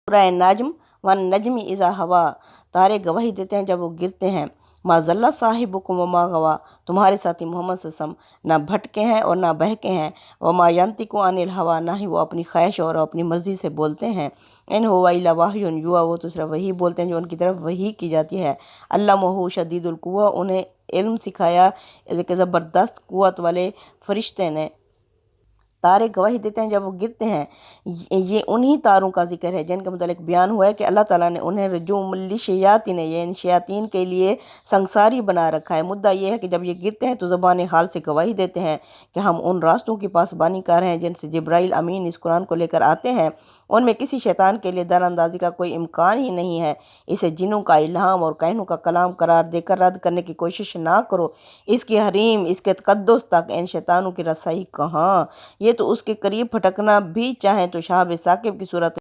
سورہ نجم والنجم اذا ہوا، تارے گواہی دیتے ہیں جب وہ گرتے ہیں۔ ما ضل صاحبکم وما غوا، تمہارے ساتھی محمد صلی اللہ علیہ وسلم نہ بھٹکے ہیں اور نہ بہکے ہیں۔ وما ینطق عن الہویٰ، نہ ہی وہ اپنی خواہش اور اپنی مرضی سے بولتے ہیں۔ ان هو الا وحی یوحیٰ، وہ تو صرف وہی بولتے ہیں جو ان کی طرف وحی کی جاتی ہے۔ علمہ شدید القویٰ، انہیں علم سکھایا ایک زبردست قوت والے فرشتے نے۔ تارے گواہی دیتے ہیں جب وہ گرتے ہیں، یہ انہی تاروں کا ذکر ہے جن کے متعلق بیان ہوا ہے کہ اللہ تعالیٰ نے انہیں رجوم للشیاطین، یہ ان شیاطین کے لیے سنگساری بنا رکھا ہے۔ مدعا یہ ہے کہ جب یہ گرتے ہیں تو زبان حال سے گواہی دیتے ہیں کہ ہم ان راستوں کی پاسبانی کار ہیں جن سے جبرائیل امین اس قرآن کو لے کر آتے ہیں، ان میں کسی شیطان کے لیے در اندازی کا کوئی امکان ہی نہیں ہے۔ اسے جنوں کا الہام اور کہنوں کا کلام قرار دے کر رد کرنے کی کوشش نہ کرو، اس کی حریم، اس کے تقدس تک ان شیطانوں کی رسائی کہاں؟ یہ تو اس کے قریب پھٹکنا بھی چاہیں تو شہاب ثاقب کی صورت